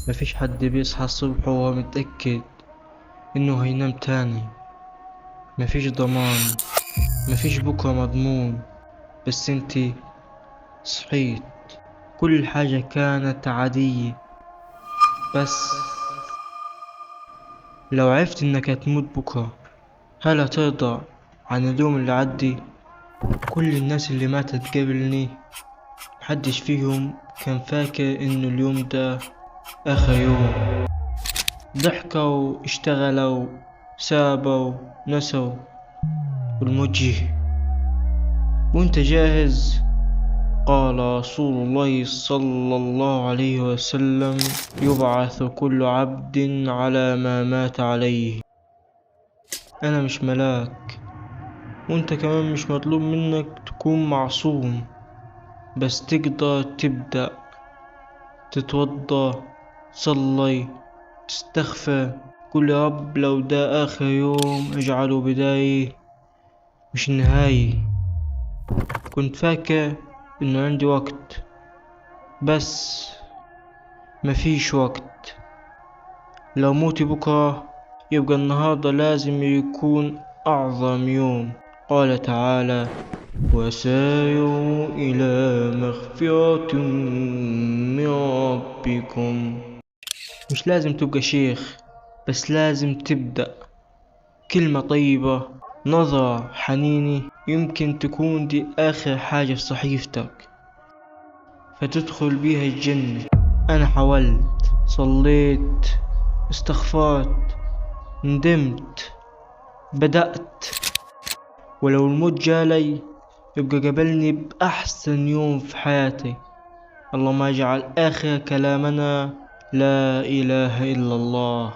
مفيش حد بيصحى الصبح وهو متأكد إنه هينام تاني. مفيش ضمان، مفيش بكرة مضمون. بس انتي صحيت، كل حاجة كانت عادية. بس لو عرفت إنك هتموت بكرة، هل هترضى عن اليوم اللي عدي؟ كل الناس اللي ماتت قبلني محدش فيهم كان فاكر إنه اليوم ده آخر يوم. ضحكوا اشتغلوا سابوا نسوا، والموت جه. وانت جاهز؟ قال رسول الله صلى الله عليه وسلم: يبعث كل عبد على ما مات عليه. انا مش ملاك، وانت كمان مش مطلوب منك تكون معصوم. بس تقدر تبدأ، تتوضى، تصلي، تستغفر. قول يا رب لو ده آخر يوم اجعله بداية مش نهاية. كنت فاكر إنه عندي وقت، بس مفيش وقت. لو موتي بكرة، يبقى النهاردة لازم يكون أعظم يوم. قال تعالى: وسارعوا إلى مغفرة من ربكم. مش لازم تبقى شيخ، بس لازم تبدأ. كلمة طيبة، نظرة حنينة، يمكن تكون دي آخر حاجة في صحيفتك فتدخل بيها الجنة. أنا حاولت، صليت، استغفرت، ندمت، بدأت. ولو الموت جالي، يبقى قبلني بأحسن يوم في حياتي. اللهم اجعل آخر كلامنا لا إله إلا الله.